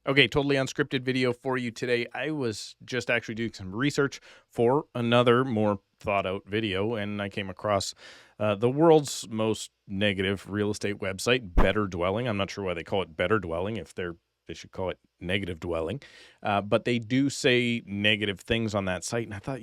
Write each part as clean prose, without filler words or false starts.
Okay, totally unscripted video for you today. I was just actually doing some research for another more thought out video, and I came across the world's most negative real estate website, Better Dwelling. I'm not sure why they call it Better Dwelling if they should call it Negative Dwelling. But they do say negative things on that site. And I thought,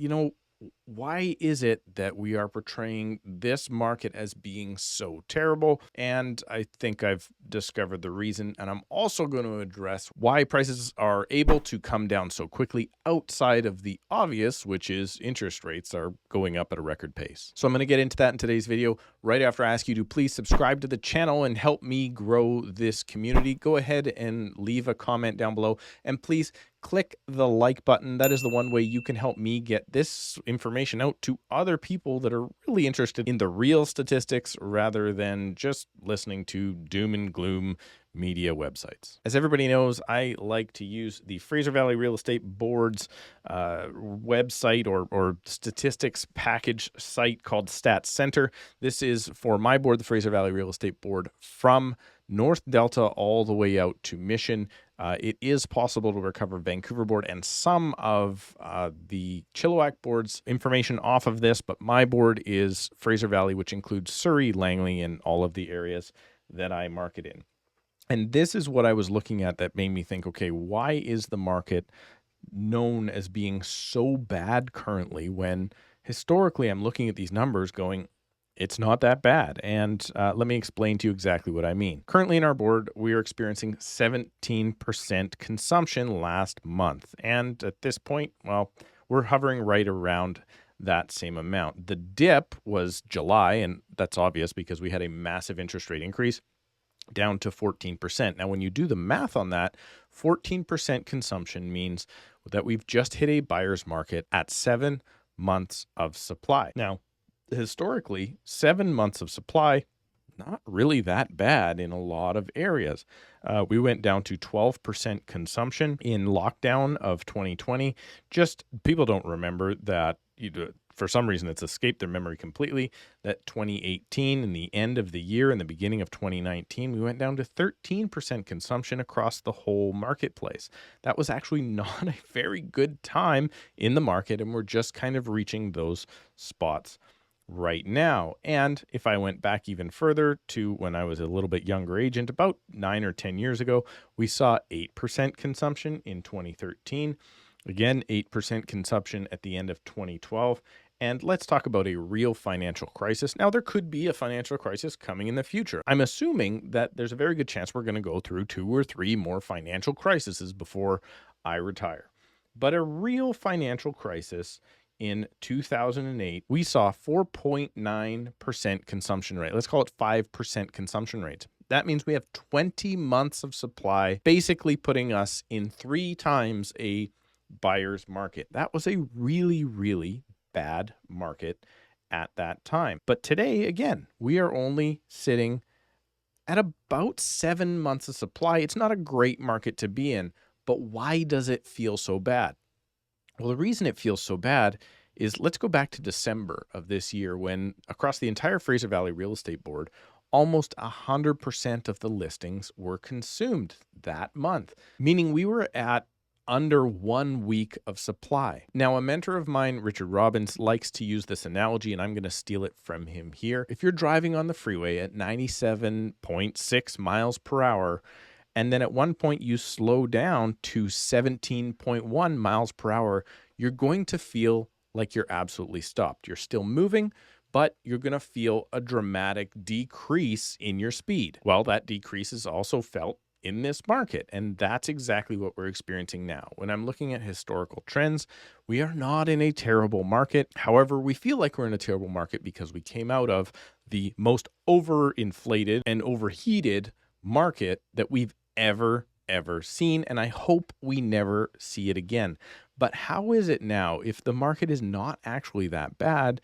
why is it that we are portraying this market as being so terrible? And I think I've discovered the reason. And I'm also going to address why prices are able to come down so quickly outside of the obvious, which is interest rates are going up at a record pace. So I'm going to get into that in today's video right after I ask you to please subscribe to the channel and help me grow this community. Go ahead and leave a comment down below, and please click the like button. That is the one way you can help me get this information out to other people that are really interested in the real statistics rather than just listening to doom and gloom media websites. As everybody knows, I like to use the Fraser Valley Real Estate Board's website or statistics package site called Stats Center. This is for my board, the Fraser Valley Real Estate Board, from North Delta all the way out to Mission. It is possible to recover Vancouver board and some of the Chilliwack board's information off of this, but my board is Fraser Valley, which includes Surrey, Langley, and all of the areas that I market in. And this is what I was looking at that made me think, okay, why is the market known as being so bad currently when historically I'm looking at these numbers going, it's not that bad. And let me explain to you exactly what I mean. Currently in our board, we are experiencing 17% consumption last month. And at this point, well, we're hovering right around that same amount. The dip was July, and that's obvious because we had a massive interest rate increase down to 14%. Now, when you do the math on that, 14% consumption means that we've just hit a buyer's market at 7 months of supply. Now, historically, 7 months of supply, not really that bad in a lot of areas. We went down to 12% consumption in lockdown of 2020. Just people don't remember that. For some reason, it's escaped their memory completely that 2018 and the end of the year and the beginning of 2019, we went down to 13% consumption across the whole marketplace. That was actually not a very good time in the market, and we're just kind of reaching those spots right now. And if I went back even further to when I was a little bit younger agent, about 9 or 10 years ago, we saw 8% consumption in 2013. Again, 8% consumption at the end of 2012. And let's talk about a real financial crisis. Now, there could be a financial crisis coming in the future. I'm assuming that there's a very good chance we're going to go through 2 or 3 more financial crises before I retire. But a real financial crisis in 2008, we saw 4.9% consumption rate. Let's call it 5% consumption rate. That means we have 20 months of supply, basically putting us in 3 times a buyer's market. That was a really, really bad market at that time. But today, again, we are only sitting at about 7 months of supply. It's not a great market to be in, but why does it feel so bad? Well, the reason it feels so bad is let's go back to December of this year when across the entire Fraser Valley Real Estate Board, almost 100% of the listings were consumed that month, meaning we were at under 1 week of supply. Now, a mentor of mine, Richard Robbins, likes to use this analogy, and I'm going to steal it from him here. If you're driving on the freeway at 97.6 miles per hour, and then at one point you slow down to 17.1 miles per hour, you're going to feel like you're absolutely stopped. You're still moving, but you're going to feel a dramatic decrease in your speed. Well, that decrease is also felt in this market, and that's exactly what we're experiencing now. When I'm looking at historical trends, we are not in a terrible market. However, we feel like we're in a terrible market because we came out of the most overinflated and overheated market that we've ever seen, and I hope we never see it again. But how is it now, if the market is not actually that bad,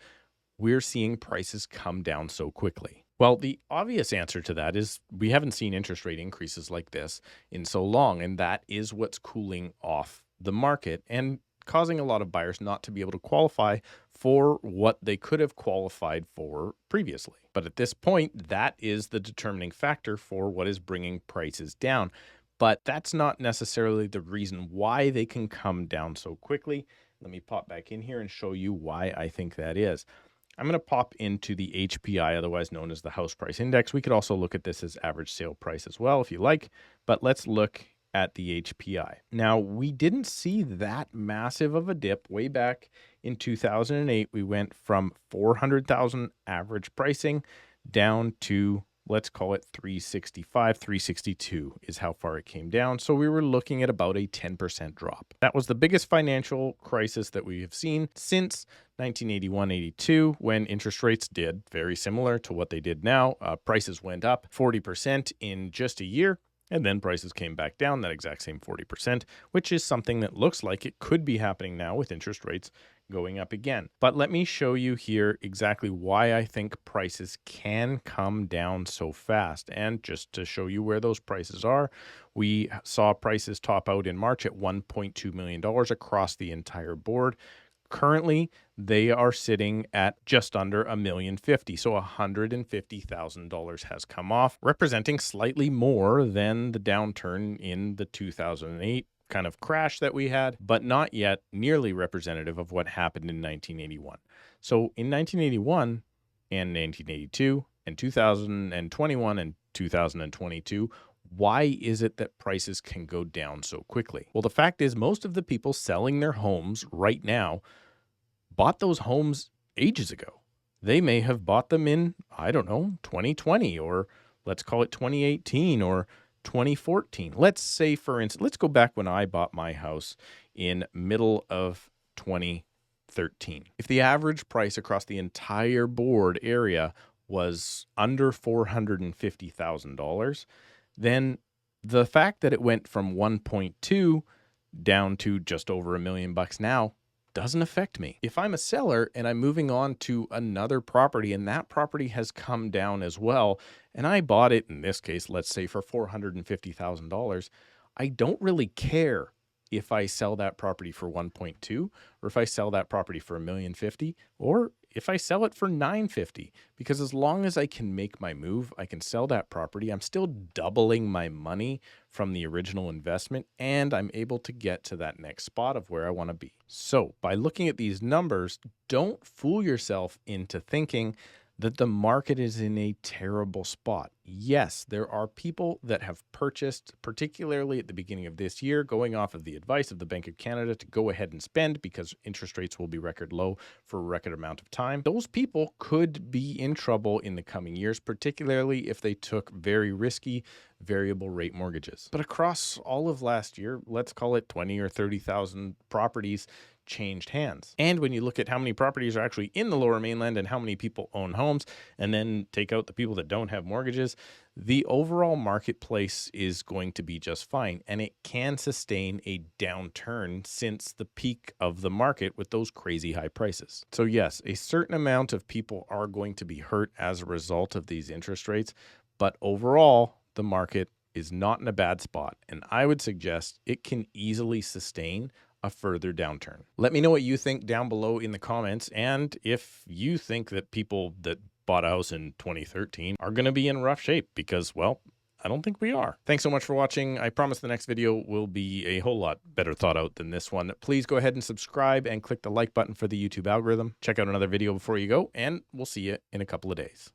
we're seeing prices come down so quickly? Well, the obvious answer to that is we haven't seen interest rate increases like this in so long, and that is what's cooling off the market and causing a lot of buyers not to be able to qualify for what they could have qualified for previously. But at this point, that is the determining factor for what is bringing prices down. but that's not necessarily the reason why they can come down so quickly. Let me pop back in here and show you why I think that is. I'm going to pop into the HPI, otherwise known as the house price index. We could also look at this as average sale price as well if you like, but let's look at the HPI. Now, we didn't see that massive of a dip way back in 2008. We went from 400,000 average pricing down to, let's call it 365, 362 is how far it came down. So we were looking at about a 10% drop. That was the biggest financial crisis that we have seen since 1981-82, when interest rates did very similar to what they did now. Prices went up 40% in just a year. And then prices came back down that exact same 40%, which is something that looks like it could be happening now with interest rates going up again. But let me show you here exactly why I think prices can come down so fast. And just to show you where those prices are, we saw prices top out in March at $1.2 million across the entire board. Currently, they are sitting at just under $1,050,000. So $150,000 has come off, representing slightly more than the downturn in the 2008 kind of crash that we had, but not yet nearly representative of what happened in 1981. So in 1981 and 1982 and 2021 and 2022, why is it that prices can go down so quickly? Well, the fact is most of the people selling their homes right now bought those homes ages ago. They may have bought them in, I don't know, 2020, or let's call it 2018 or 2014. Let's say, for instance, let's go back when I bought my house in middle of 2013. If the average price across the entire board area was under $450,000, then the fact that it went from 1.2 down to just over $1 million now doesn't affect me. If I'm a seller and I'm moving on to another property and that property has come down as well, and I bought it, in this case, let's say for $450,000, I don't really care if I sell that property for 1.2 or if I sell that property for $1,050,000 or if I sell it for $950,000, because as long as I can make my move, I can sell that property. I'm still doubling my money from the original investment, and I'm able to get to that next spot of where I want to be. So by looking at these numbers, don't fool yourself into thinking that the market is in a terrible spot. Yes, there are people that have purchased, particularly at the beginning of this year, going off of the advice of the Bank of Canada to go ahead and spend because interest rates will be record low for a record amount of time. Those people could be in trouble in the coming years, particularly if they took very risky variable rate mortgages. But across all of last year, let's call it 20 or 30,000 properties changed hands. And when you look at how many properties are actually in the Lower Mainland and how many people own homes, and then take out the people that don't have mortgages, the overall marketplace is going to be just fine. And it can sustain a downturn since the peak of the market with those crazy high prices. So yes, a certain amount of people are going to be hurt as a result of these interest rates, but overall, the market is not in a bad spot. And I would suggest it can easily sustain a further downturn. Let me know what you think down below in the comments, and if you think that people that bought a house in 2013 are going to be in rough shape, because, well, I don't think we are. Thanks so much for watching. I promise the next video will be a whole lot better thought out than this one. Please go ahead and subscribe and click the like button for the YouTube algorithm. Check out another video before you go, and we'll see you in a couple of days.